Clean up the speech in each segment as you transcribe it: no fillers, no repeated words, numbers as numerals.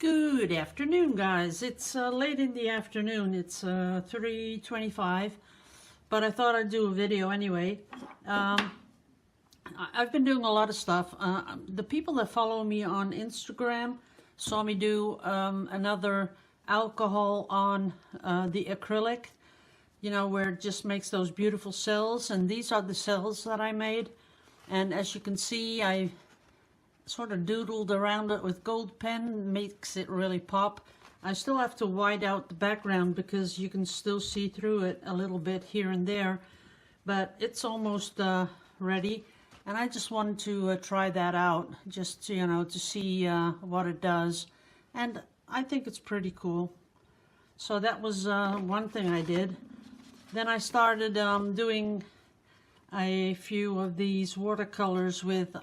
Good afternoon, guys. It's late in the afternoon. It's 3:25, but I thought I'd do a video anyway. I've been doing a lot of stuff. The people that follow me on Instagram saw me do another alcohol on the acrylic, you know, where it just makes those beautiful cells, and these are the cells that I made. And as you can see, I sort of doodled around it with gold pen, makes it really pop. I still have to white out the background because you can still see through it a little bit here and there, but it's almost ready. And I just wanted to try that out, just to, you know, to see what it does, and I think it's pretty cool. So that was one thing I did. Then I started doing a few of these watercolors with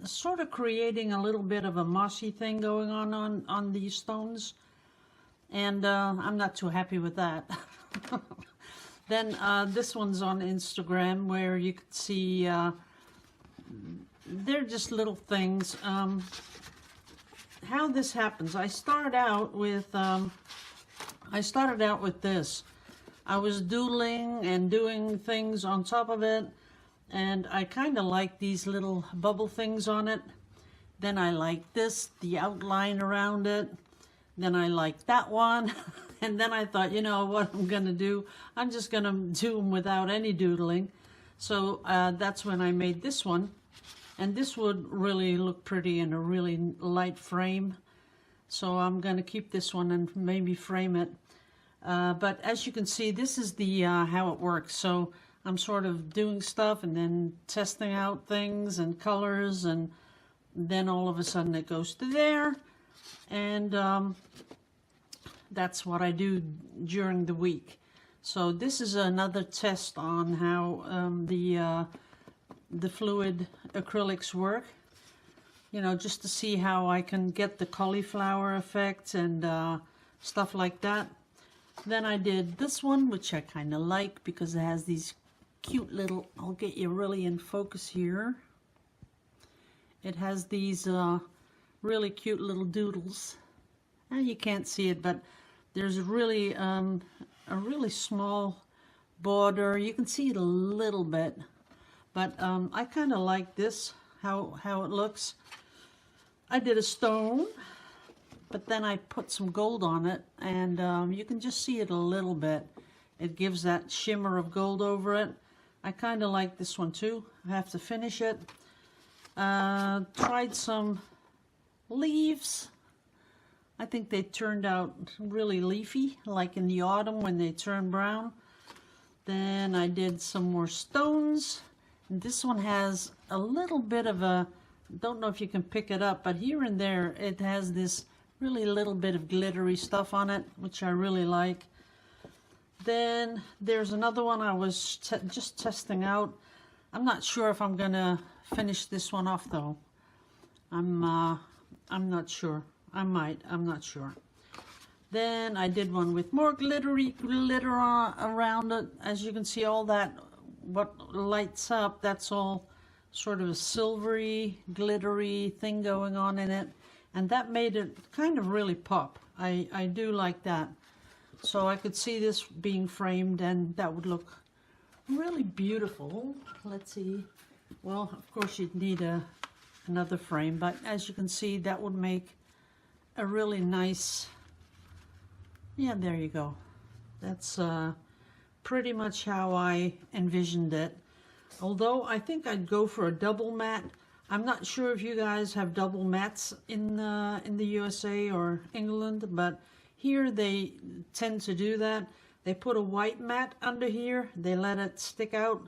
sort of creating a little bit of a mossy thing going on these stones, and I'm not too happy with that. Then this one's on Instagram, where you can see they're just little things. How this happens, I started out with this. I was doodling and doing things on top of it, and I kind of like these little bubble things on it. Then I like this, the outline around it. Then I like that one. And then I thought, you know what I'm gonna do? I'm just gonna do them without any doodling. So that's when I made this one. And this would really look pretty in a really light frame. So I'm gonna keep this one and maybe frame it. But as you can see, this is the how it works. So I'm sort of doing stuff and then testing out things and colors, and then all of a sudden it goes to there, and that's what I do during the week. So this is another test on how the fluid acrylics work, you know, just to see how I can get the cauliflower effect and stuff like that. Then I did this one, which I kind of like because it has these cute little, I'll get you really in focus here. It has these really cute little doodles. And you can't see it, but there's really a really small border. You can see it a little bit, but I kind of like this, how it looks. I did a stone, but then I put some gold on it, and you can just see it a little bit. It gives that shimmer of gold over it. I kind of like this one too. I have to finish it. Tried some leaves. I think they turned out really leafy, like in the autumn when they turn brown. Then I did some more stones. And this one has a little bit of a, don't know if you can pick it up, but here and there it has this really little bit of glittery stuff on it, which I really like. Then there's another one I was just testing out. I'm not sure if I'm gonna finish this one off though. I'm not sure. I might. I'm not sure. Then I did one with more glitter around it. As you can see, all that what lights up, that's all sort of a silvery, glittery thing going on in it, and that made it kind of really pop. I do like that. So I could see this being framed, and that would look really beautiful. Let's see. Well, of course you'd need another frame, but as you can see, that would make a really nice, yeah, there you go. That's pretty much how I envisioned it. Although I think I'd go for a double matte. I'm not sure if you guys have double mattes in the USA or England, but here they tend to do that. They put a white mat under here, they let it stick out,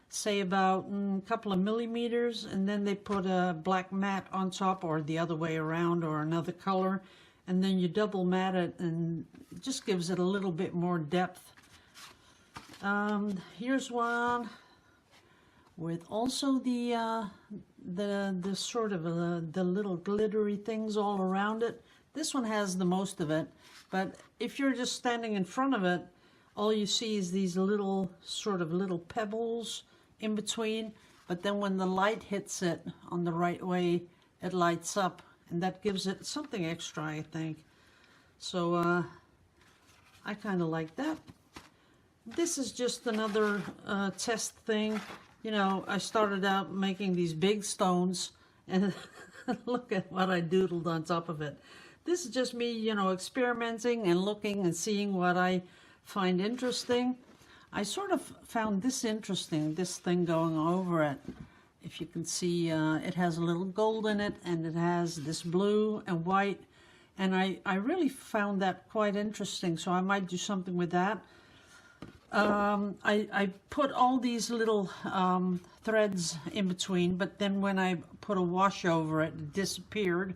say about a couple of millimeters, and then they put a black mat on top, or the other way around, or another color, and then you double mat it, and it just gives it a little bit more depth. Here's one with also the sort of the little glittery things all around it. This one has the most of it, but if you're just standing in front of it, all you see is these little sort of little pebbles in between, but then when the light hits it on the right way, it lights up and that gives it something extra, I think. So I kind of like that. This is just another test thing. You know, I started out making these big stones, and look at what I doodled on top of it. This is just me, you know, experimenting and looking and seeing what I find interesting. I sort of found this interesting, this thing going over it. If you can see, it has a little gold in it, and it has this blue and white. And I really found that quite interesting, so I might do something with that. I put all these little threads in between, but then when I put a wash over it, it disappeared.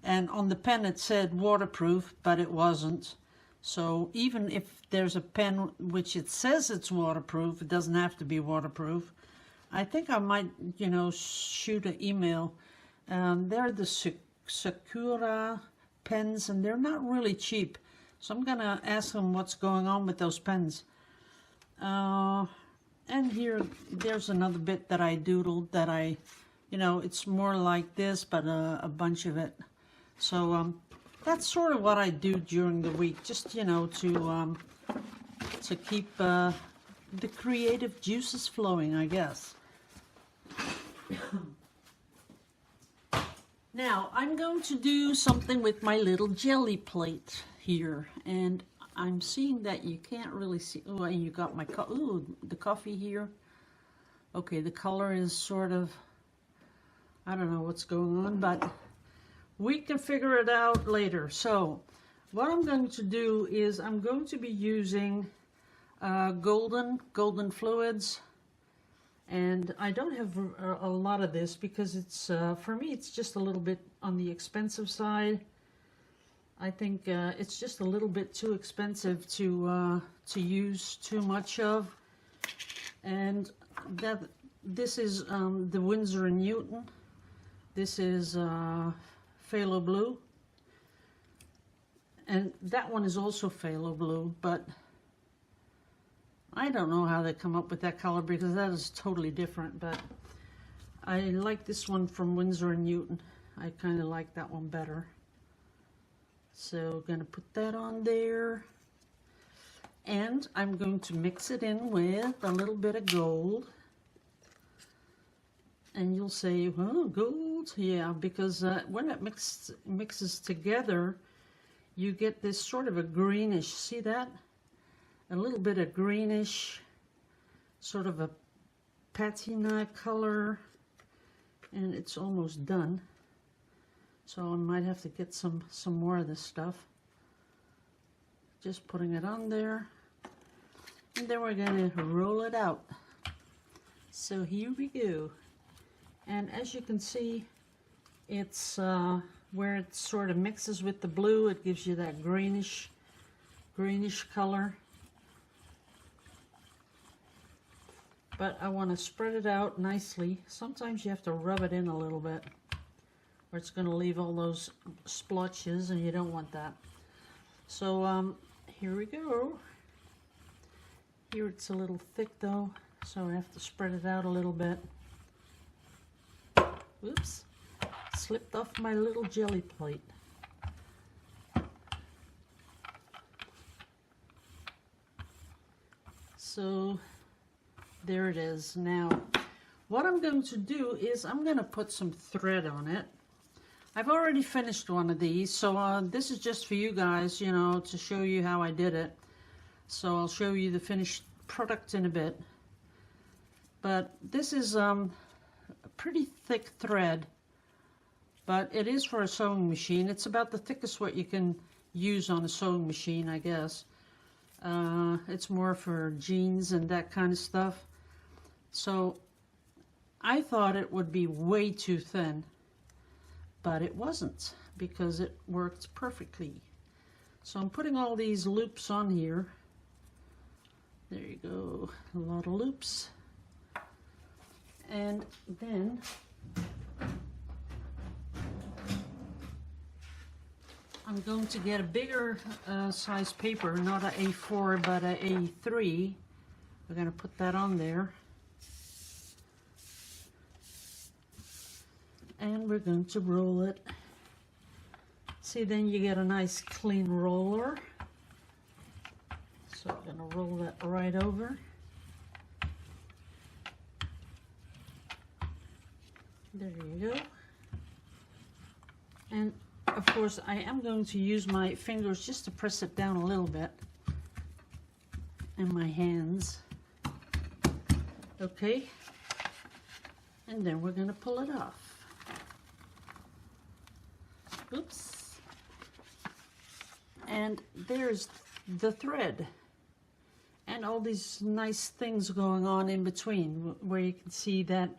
And on the pen it said waterproof, but it wasn't. So even if there's a pen which it says it's waterproof, it doesn't have to be waterproof. I think I might, you know, shoot an email. They're the Sakura pens, and they're not really cheap. So I'm going to ask them what's going on with those pens. And here, there's another bit that I doodled that I, you know, it's more like this, but a bunch of it. So that's sort of what I do during the week, just, you know, to keep the creative juices flowing, I guess. Now, I'm going to do something with my little jelly plate here, and I'm seeing that you can't really see. Oh, and you got my the coffee here. Okay, the color is sort of, I don't know what's going on, but we can figure it out later. So what I'm going to do is I'm going to be using golden fluids, and I don't have a lot of this because it's for me it's just a little bit on the expensive side. I think it's just a little bit too expensive to use too much of. And that this is the Winsor & Newton. This is Phthalo Blue. And that one is also Phthalo Blue, but I don't know how they come up with that color because that is totally different. But I like this one from Winsor & Newton. I kind of like that one better. So I'm going to put that on there. And I'm going to mix it in with a little bit of gold. And you'll say, oh, gold? Yeah, because when it mixes together, you get this sort of a greenish, see that? A little bit of greenish, sort of a patina color. And it's almost done. So I might have to get some more of this stuff. Just putting it on there. And then we're going to roll it out. So here we go. And as you can see, it's where it sort of mixes with the blue, it gives you that greenish color. But I want to spread it out nicely. Sometimes you have to rub it in a little bit, or it's going to leave all those splotches, and you don't want that. So here we go. Here it's a little thick though, so I have to spread it out a little bit. Oops, slipped off my little jelly plate. So there it is. Now what I'm going to do is I'm going to put some thread on it. I've already finished one of these, so this is just for you guys, you know, to show you how I did it. So I'll show you the finished product in a bit. But this is a pretty thick thread, but it is for a sewing machine. It's about the thickest what you can use on a sewing machine, I guess. It's more for jeans and that kind of stuff. So I thought it would be way too thin, but it wasn't, because it worked perfectly. So I'm putting all these loops on here. There you go, a lot of loops. And then I'm going to get a bigger size paper, not a A4 but a A3. We're going to put that on there. And we're going to roll it See, then you get a nice clean roller. So I'm going to roll that right over. There you go. And of course I am going to use my fingers just to press it down a little bit. And my hands. Okay. And then we're going to pull it off. Oops. And there's the thread. And all these nice things going on in between, where you can see that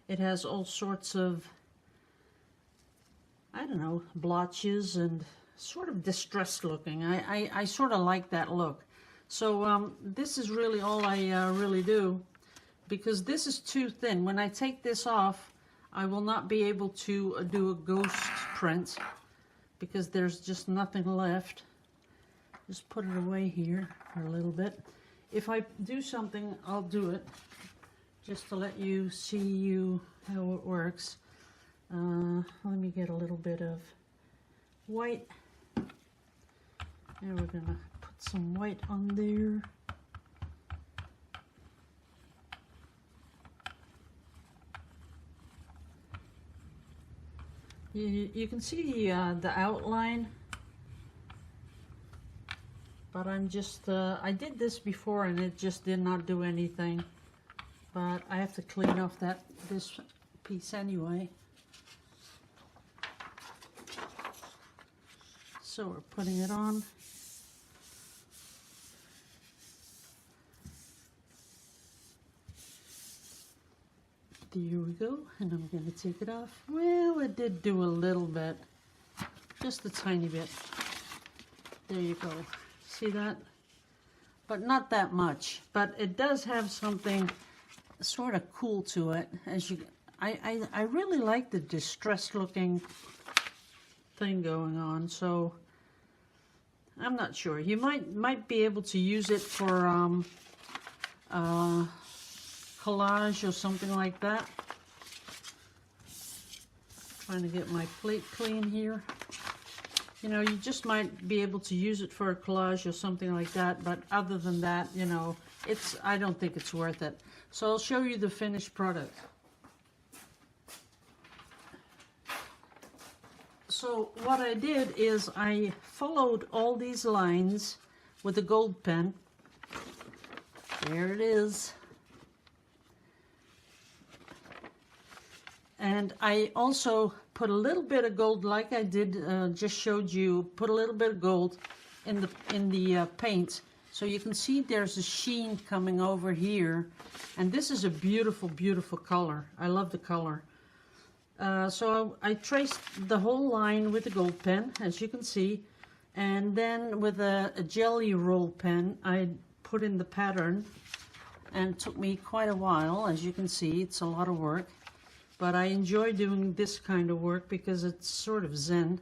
it has all sorts of, I don't know, blotches and sort of distressed looking. I sort of like that look. So this is really all I really do, because this is too thin. When I take this off, I will not be able to do a ghost print, because there's just nothing left. Just put it away here for a little bit. If I do something, I'll do it, just to let you see how it works. Let me get a little bit of white. And we're gonna put some white on there. You can see the outline, but I'm just, I did this before and it just did not do anything. But I have to clean off this piece anyway. So we're putting it on. There we go, and I'm going to take it off. Well, it did do a little bit, just a tiny bit. There you go. See that? But not that much. But it does have something sort of cool to it. As you, I really like the distressed looking thing going on. So I'm not sure. You might be able to use it for collage or something like that. Trying to get my plate clean here. You know, you just might be able to use it for a collage or something like that, but other than that, you know, I don't think it's worth it. So I'll show you the finished product. So what I did is I followed all these lines with a gold pen. There it is. And I also put a little bit of gold, like I did, just showed you, put a little bit of gold in the paint. So you can see there's a sheen coming over here. And this is a beautiful, beautiful color. I love the color. So I traced the whole line with the gold pen, as you can see. And then with a jelly roll pen, I put in the pattern. And it took me quite a while, as you can see. It's a lot of work. But I enjoy doing this kind of work because it's sort of zen.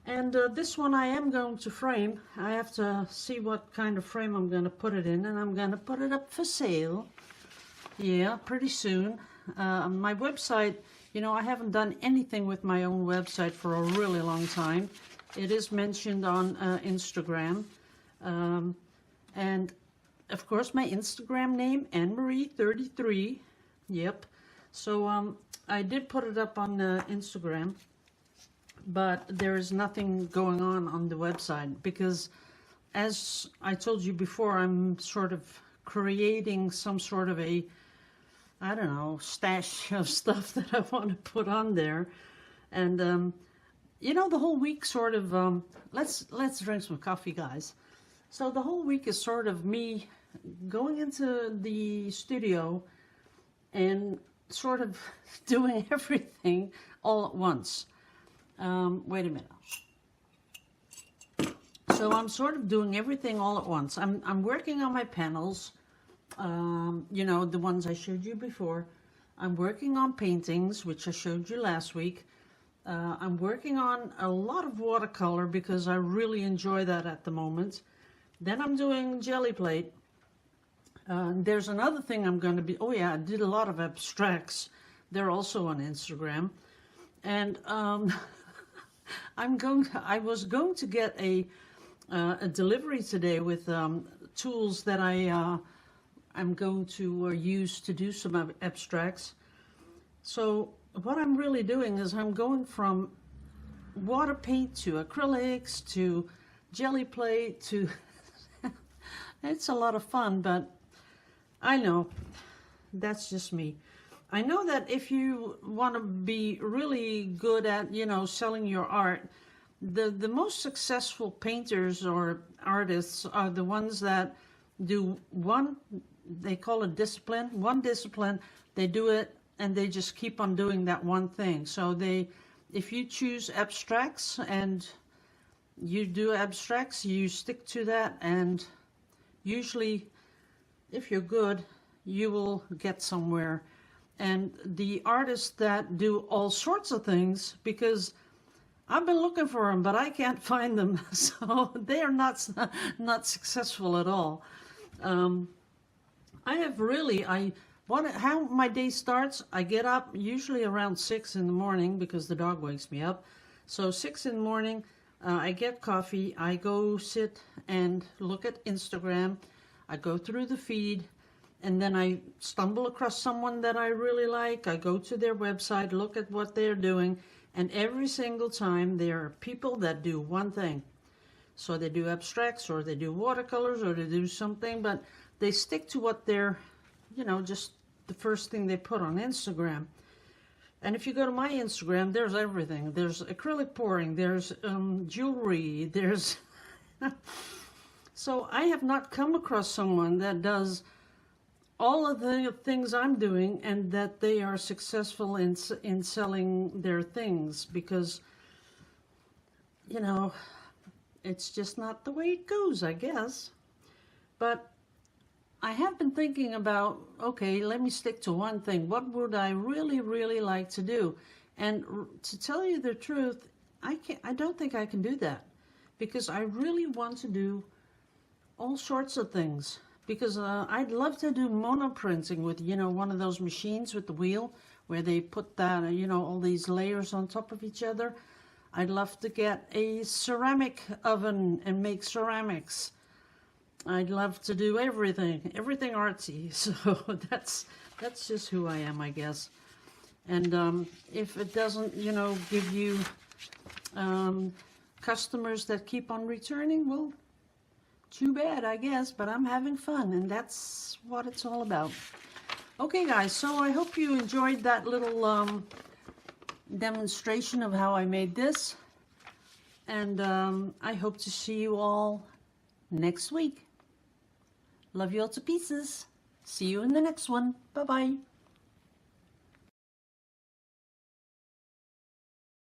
And this one I am going to frame. I have to see what kind of frame I'm going to put it in, and I'm going to put it up for sale. Yeah, pretty soon. My website, you know, I haven't done anything with my own website for a really long time. It is mentioned on Instagram. And of course my Instagram name, Annemarie33. Yep. So I did put it up on Instagram, but there is nothing going on the website because, as I told you before, I'm sort of creating some sort of a, I don't know, stash of stuff that I want to put on there. And, you know, the whole week sort of, let's drink some coffee, guys. So the whole week is sort of me going into the studio and sort of doing everything all at once. Wait a minute. So I'm sort of doing everything all at once. I'm working on my panels, you know, the ones I showed you before. I'm working on paintings, which I showed you last week. I'm working on a lot of watercolor because I really enjoy that at the moment. Then I'm doing jelly plate. There's another thing I'm going to be, oh yeah, I did a lot of abstracts. They're also on Instagram. And I was going to get a delivery today with tools that I'm going to use to do some abstracts. So what I'm really doing is I'm going from water paint to acrylics to jelly plate to it's a lot of fun, but I know that's just me. I know that if you want to be really good at, you know, selling your art, the most successful painters or artists are the ones that do one, they call it discipline, one discipline, they do it and they just keep on doing that one thing. So if you choose abstracts and you do abstracts, you stick to that, and usually if you're good, you will get somewhere. And the artists that do all sorts of things, because I've been looking for them, but I can't find them, so they are not successful at all. How my day starts, I get up usually around 6 in the morning because the dog wakes me up. So 6 in the morning, I get coffee, I go sit and look at Instagram, I go through the feed, and then I stumble across someone that I really like. I go to their website, look at what they're doing, and every single time there are people that do one thing. So they do abstracts, or they do watercolors, or they do something, but they stick to what they're, you know, just the first thing they put on Instagram. And if you go to my Instagram, there's everything. There's acrylic pouring, there's jewelry, there's... So I have not come across someone that does all of the things I'm doing and that they are successful in selling their things, because, you know, it's just not the way it goes, I guess. But I have been thinking about, okay, let me stick to one thing. What would I really, really like to do? And to tell you the truth, I don't think I can do that, because I really want to do all sorts of things. Because I'd love to do monoprinting with, you know, one of those machines with the wheel where they put that, you know, all these layers on top of each other. I'd love to get a ceramic oven and make ceramics. I'd love to do everything artsy. So that's just who I am, I guess. And if it doesn't, you know, give you customers that keep on returning, well, too bad, I guess, but I'm having fun, and that's what it's all about. Okay, guys, so I hope you enjoyed that little demonstration of how I made this, and I hope to see you all next week. Love you all to pieces. See you in the next one. Bye-bye.